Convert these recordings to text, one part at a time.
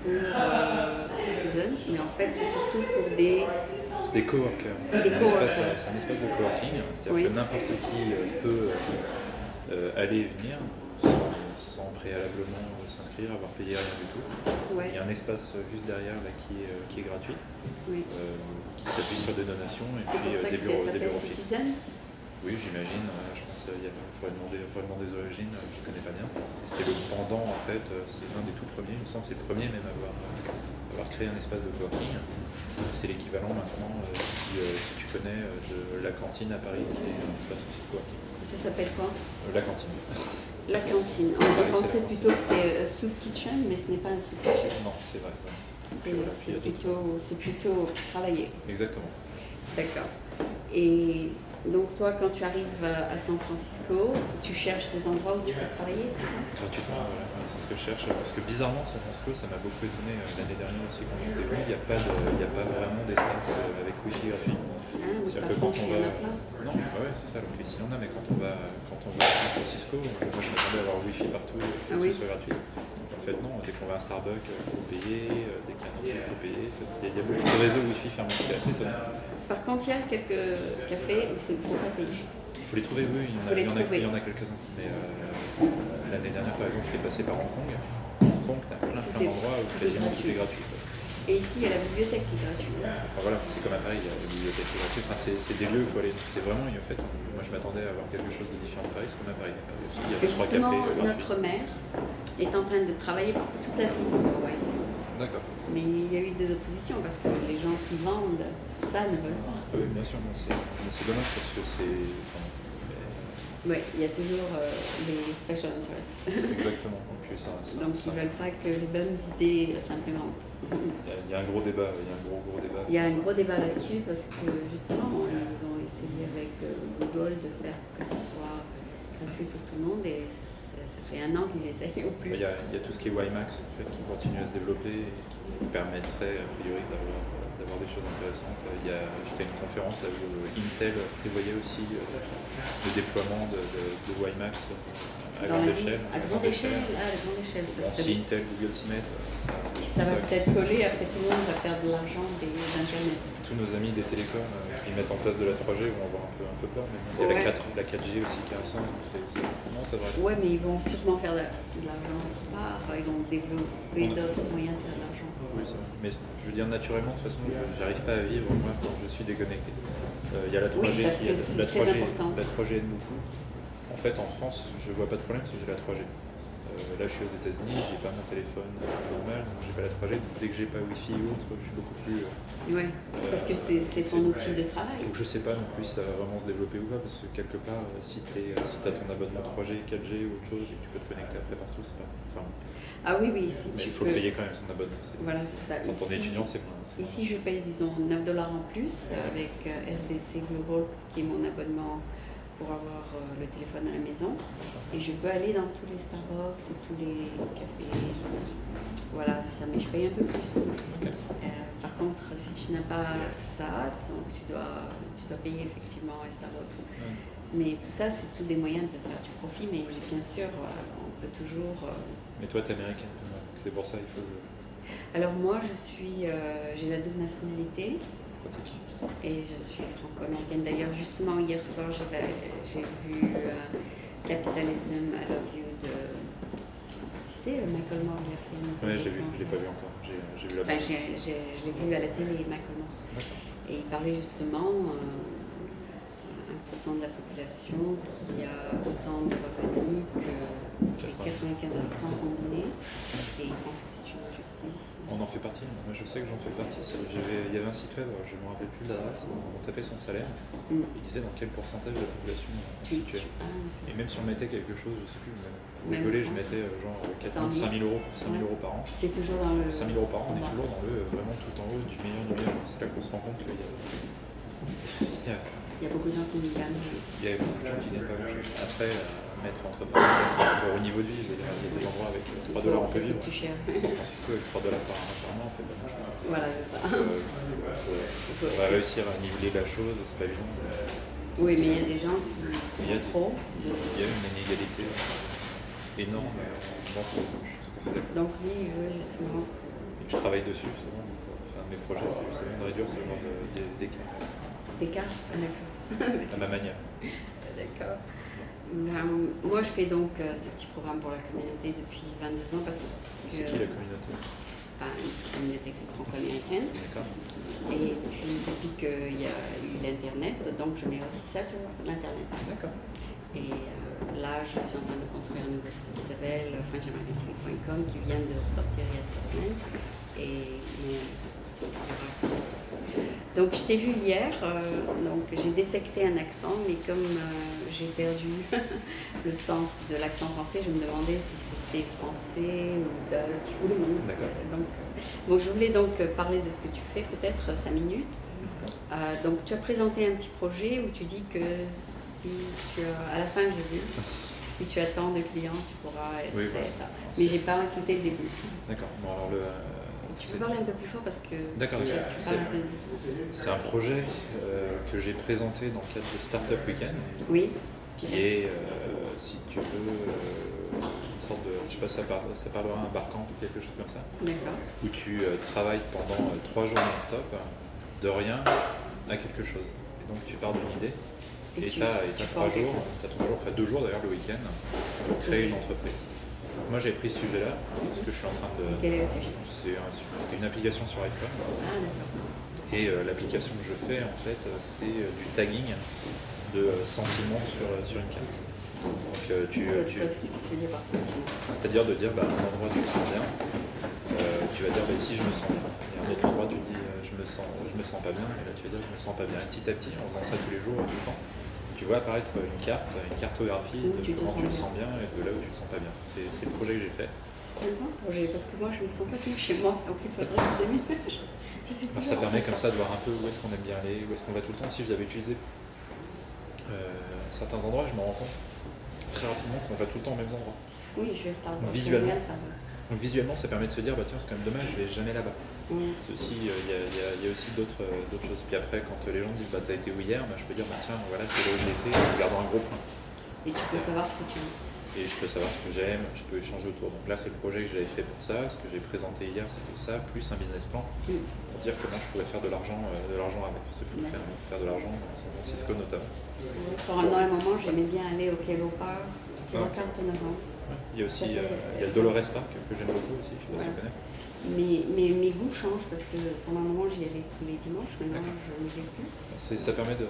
pour Citizen, mais en fait c'est surtout pour des C'est des coworkers. coworkers. C'est un espace de coworking, c'est-à-dire Oui. que n'importe qui peut aller et venir sans préalablement s'inscrire, avoir payé rien du tout. Ouais. Il y a un espace juste derrière là, qui est gratuit, Oui. qui s'appuie sur des donations et C'est puis pour ça des que ça bureaux s'appelle fixes. Citizen. Oui, j'imagine. Je pense qu'il faudrait demander les origines, je ne connais pas bien. C'est le pendant, en fait, c'est l'un des tout premiers, il me semble que c'est le premier même à avoir créé un espace de coworking. C'est l'équivalent maintenant, si tu connais, de la cantine à Paris, qui est un espace aussi de coworking. Ça s'appelle quoi? La cantine. La cantine. On Paris, pensait c'est la plutôt que c'est soup kitchen, mais ce n'est pas un soup kitchen. Non, c'est vrai. Voilà. C'est Voilà, puis il y a d'autres- c'est plutôt travailler. Exactement. D'accord. Et donc toi, quand tu arrives à San Francisco, tu cherches des endroits où tu peux travailler, c'est ça? Gratuitement, voilà, c'est ce que je cherche. Parce que bizarrement, San Francisco, ça m'a beaucoup étonné l'année dernière aussi quand j'étais venu. Il n'y a pas vraiment d'espace avec Wi-Fi gratuit. Hein, oui, C'est-à-dire par que quand contre, on il y va. en a plein. Non, ouais, c'est ça, donc ici il y en a, mais quand on va à San Francisco, moi je m'attendais à avoir Wi-Fi partout, que Ah oui. ce soit gratuit. En fait, non, dès qu'on va à un Starbucks, il faut payer, dès qu'il y a un autre, il faut payer. En fait, il y a beaucoup de réseaux Wi-Fi fermés, c'est assez étonnant. Par contre, il y a quelques cafés où il ne faut pas payer. Il faut les trouver, oui, il y en a quelques-uns. Mais l'année dernière, par exemple, je suis passé par Hong Kong. Hong Kong, tu as plein d'endroits où quasiment tout est gratuit. Quoi. Et ici, il y a la bibliothèque qui est gratuite. Enfin voilà, c'est comme à Paris, il y a la bibliothèque qui est gratuite. Enfin, c'est des lieux où il faut aller. C'est vraiment, en fait, moi je m'attendais à avoir quelque chose de différent de Paris, c'est comme à Paris. Il y a Et 3 justement, cafés gratuits. notre mère est en train de travailler toute la vie sur Wi-Fi. D'accord. Mais il y a eu des oppositions parce que les gens qui vendent ça ne veulent pas. Oui, bien sûr, mais c'est dommage parce que c'est. Oui, il y a toujours les special interests. Exactement. Donc, Donc ils ne veulent pas que les bonnes idées s'implémentent. Il y a un gros débat, il y a un gros débat. Il y a un gros débat là-dessus parce que justement, ils ont essayé avec Google de faire que ce soit gratuit pour tout le monde et ça fait 1 an qu'ils essayent au plus. Il y a tout ce qui est WiMAX en fait, qui continue à se développer et qui permettrait a priori d'avoir des choses intéressantes. J'étais à une conférence là, où Intel prévoyait aussi le déploiement de WiMAX à grande échelle. À grande échelle, ça serait Si Intel, Google s'y mettent, ça va peut-être coller, après tout le monde va perdre de l'argent d'Internet. tous nos amis des télécoms qui mettent en place de la 3G vont avoir un peu peur. Mais il y a la 4G aussi qui arrive, donc non, ça devrait être. Ouais, mais ils vont sûrement faire de l'argent autre part, ils vont développer d'autres moyens de faire de l'argent. Oui, c'est vrai. Mais je veux dire, naturellement, de toute façon, j'arrive pas à vivre moi quand je suis déconnecté. Il y a la 3G, Oui, parce que c'est la très 3G, important. la 3G aide beaucoup. En fait, en France, je vois pas de problème si j'ai la 3G. Là, je suis aux États-Unis, j'ai pas mon téléphone normal, donc j'ai pas la 3G. Donc dès que j'ai pas Wi-Fi ou autre, je suis beaucoup plus. Ouais, parce que c'est ton outil de travail. Donc je sais pas non plus si ça va vraiment se développer ou pas, parce que quelque part, si tu as ton abonnement 3G, 4G ou autre chose et que tu peux te connecter après partout, c'est pas. Enfin, Ah oui, oui, si mais tu il faut peux. payer quand même son abonnement. Voilà, c'est ça. Quand on est étudiant, c'est moins. Ici, je paye, disons, 9 $ en plus avec SBC Global, qui est mon abonnement pour avoir le téléphone à la maison. Et je peux aller dans tous les Starbucks et tous les cafés. Voilà, c'est ça, mais je paye un peu plus. Okay. Par contre, si tu n'as pas ça, donc tu dois payer effectivement un Starbucks. Mais tout ça, c'est tous des moyens de faire du profit, mais bien sûr, on peut toujours... Mais toi, t'es américaine, c'est pour ça il faut... Alors moi, j'ai la double nationalité. Pratique. Et je suis franco-américaine. D'ailleurs, justement, hier soir, j'ai vu Capitalism, I Love You de... Tu sais, Michael Moore, il a fait une... Ouais, je l'ai pas vu encore. J'ai vu la Enfin, je l'ai vu à la télé, Michael Moore. Et il parlait justement 1% de la population qui a autant de revenus que 95% combinés. Et il pense que c'est une injustice. On en fait partie, moi je sais que j'en fais partie. Il y avait un site web, je ne me rappelle plus de l'adresse, on tapait son salaire, il disait dans quel pourcentage de la population on se situait. Et même si on mettait quelque chose, je ne sais plus, pour rigoler, je mettais genre 5 000 euros par an. Tu es toujours dans le... 5 000 euros par an, on est toujours dans vraiment tout en haut du meilleur du meilleur. C'est là qu'on se rend compte qu'il y a beaucoup de gens qui gagnent. Il y a beaucoup de gens qui gagnent pas grand-chose. Après, mettre entre parenthèses au niveau de vie, il y a des endroits avec 3 $ on peut vivre. San Francisco avec 3 $ par mois, on fait pas grand-chose. Voilà, c'est ça. On va réussir à niveler la chose, c'est pas évident. Oui, mais il y a des gens qui trop. Il y a une inégalité énorme dans ce. Je suis tout à fait d'accord. Donc lui, il veut justement. Il travaille dessus justement. Donc, un de mes projets, c'est justement de réduire ce genre d'écart. D'écart? Ah, d'accord. À ma manière. D'accord. Moi, je fais donc ce petit programme pour la communauté depuis 22 ans parce que C'est qui la communauté? Enfin, une petite communauté franco-américaine. D'accord. Et puis, depuis qu'il y a eu l'Internet, donc je mets aussi ça sur l'Internet. D'accord. Et là, je suis en train de construire un nouveau site qui s'appelle frenchmarketing.com qui vient de ressortir il y a 3 semaines. Donc, je t'ai vu hier, donc j'ai détecté un accent, mais comme j'ai perdu le sens de l'accent français, je me demandais si c'était français ou Dutch ou le monde. D'accord. Bon, je voulais donc parler de ce que tu fais, peut-être 5 minutes. Donc, tu as présenté un petit projet où tu dis que si tu as, à la fin, j'ai vu, si tu attends de clients, tu pourras être ça. Mais j'ai pas écouté le début. D'accord. Bon, alors tu peux parler un peu plus fort parce que d'accord, tu parles un peu doucement. C'est un projet que j'ai présenté dans le cadre de Startup Weekend. Oui. Qui est, si tu veux, une sorte de, je sais pas si ça parlera un barcamp ou quelque chose comme ça. D'accord. Où tu travailles pendant 3 jours non-stop, de rien à quelque chose. Et donc tu pars d'une idée et tu as 3 jours, enfin 2 jours d'ailleurs le week-end, pour créer une entreprise. Moi j'ai pris ce sujet-là, parce que je suis en train de... Quel est le sujet? C'est une application sur iPhone. Ah d'accord. Et l'application que je fais en fait, c'est du tagging de sentiments sur une carte. Donc Qu'est-ce que tu veux dire par sentiment? c'est-à-dire de dire un endroit tu te sens bien, tu vas dire ici je me sens bien. Et un autre endroit tu dis je me sens pas bien, et là tu vas dire je me sens pas bien. Et petit à petit, en faisant ça tous les jours, tout le temps, tu vois apparaître une cartographie de comment tu te sens bien et de là où tu te sens pas bien. C'est le projet que j'ai fait. C'est un bon projet parce que moi je me sens pas bien chez moi, donc il faudrait que je déménage. Ça permet comme ça de voir un peu où est-ce qu'on aime bien aller, où est-ce qu'on va tout le temps. Si je l'avais utilisé à certains endroits, je me rends compte très rapidement qu'on va tout le temps aux mêmes endroits. Oui, je vais Starbucks. Visuellement. Donc visuellement, ça permet de se dire, tiens, c'est quand même dommage, je vais jamais là-bas. Ceci, il y a aussi d'autres choses. Puis après, quand les gens disent, t'as été où hier, je peux dire, tiens, voilà, c'est là où j'ai été, en regardant un gros point. Et tu peux savoir ce que tu veux. Et je peux savoir ce que j'aime, je peux échanger autour. Donc là, c'est le projet que j'avais fait pour ça. Ce que j'ai présenté hier, c'était ça, plus un business plan pour dire comment je pourrais faire de l'argent avec. Parce qu'il faut faire de l'argent dans San Francisco notamment. Pendant un moment, j'aimais bien aller au Cable Park, en avant. Il y a aussi le Dolores Park que j'aime beaucoup aussi, je sais pas si tu connais. Mais mes goûts changent parce que pendant un moment j'y allais tous les dimanches, maintenant je ne vais plus. Ça permet de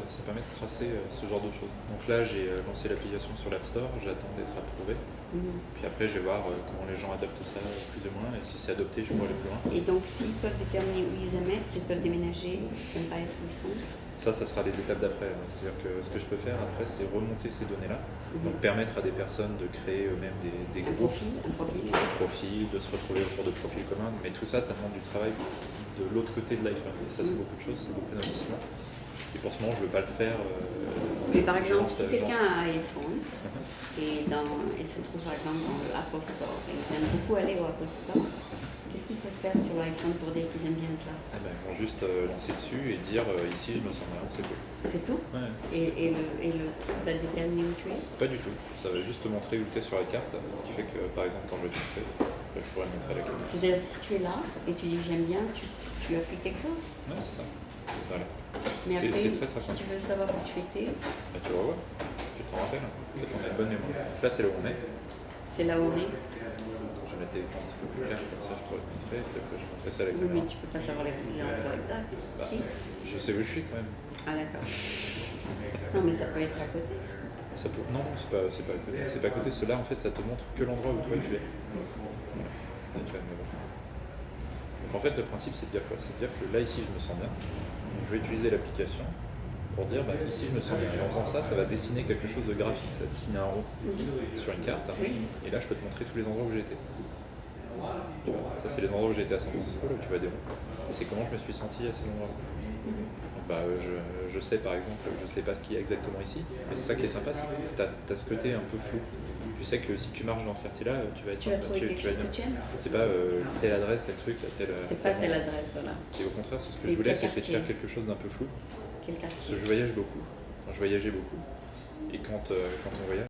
tracer ce genre de choses. Donc là j'ai lancé l'application sur l'App Store, j'attends d'être approuvé. Puis après je vais voir comment les gens adoptent ça plus ou moins et si c'est adopté je pourrai aller plus loin. Et donc s'ils peuvent déterminer où ils aiment être, ils peuvent déménager, ils ne pas être où ils sont. Ça sera des étapes d'après. C'est-à-dire que ce que je peux faire après, c'est remonter ces données-là, donc permettre à des personnes de créer eux-mêmes des groupes, des profils, de se retrouver autour de profils communs. Mais tout ça, ça demande du travail de l'autre côté de l'iPhone. Et ça, c'est beaucoup de choses, c'est beaucoup d'investissement. Et pour ce moment, je ne veux pas le faire. Mais par exemple, si quelqu'un a un iPhone et se trouve par exemple dans l'Apple Store, et ils aiment beaucoup aller au Apple Store, qu'est-ce qu'ils peuvent faire sur l'iPhone pour dire qu'ils aiment bien être là? Ils vont juste lancer dessus et dire ici je me sens bien, c'est cool. C'est tout? Ouais. Et le truc va déterminer où tu es? Pas du tout. Ça va juste te montrer où tu es sur la carte. Ce qui fait que par exemple quand je vais te faire, je pourrais le montrer à la caméra. C'est-à-dire si tu es là et tu dis j'aime bien, tu appliques quelque chose? Ouais, c'est ça. Voilà. Mais après, c'est très, très si simple. tu veux savoir où tu étais, tu le revois, tu t'en rappelles. Peut-être qu'on a une bonne mémoire. Là c'est là où on est. C'est là où on est. Je vais mettre l'écran un petit peu plus clair, comme ça je pourrais le montrer, puis après je montrerai ça à la Oui, caméra. mais tu peux pas savoir l'endroit exact. Si. Je sais où je suis quand même. Ah d'accord. Non mais ça peut être à côté. Non, c'est pas à côté. C'est pas à côté. Cela en fait ça te montre que l'endroit où toi tu es. Voilà. Ça, tu vas me voir. Donc en fait le principe c'est de dire quoi? C'est de dire que là ici je me sens bien. Donc, je vais utiliser l'application pour dire ici je me sens bien. Et en faisant ça, ça va dessiner quelque chose de graphique, ça va dessiner un rond sur une carte. Et là je peux te montrer tous les endroits où j'ai été. Tu vois, ça c'est les endroits où j'ai été à San Francisco, là où tu vas des ronds. Et c'est comment je me suis senti à ces endroits-là. Donc, je sais par exemple, je sais pas ce qu'il y a exactement ici, mais c'est ça qui est sympa, c'est que tu as ce côté un peu flou. Tu sais que si tu marches dans ce quartier-là, tu vas être... Tu vas trouver quelque chose que tu aimes. C'est pas telle adresse, tel truc, telle... C'est pas telle adresse, voilà. C'est au contraire, c'est ce que je voulais, c'était de faire quelque chose d'un peu flou. Quel quartier? Parce que je voyage beaucoup, je voyageais beaucoup. Et quand on voyage,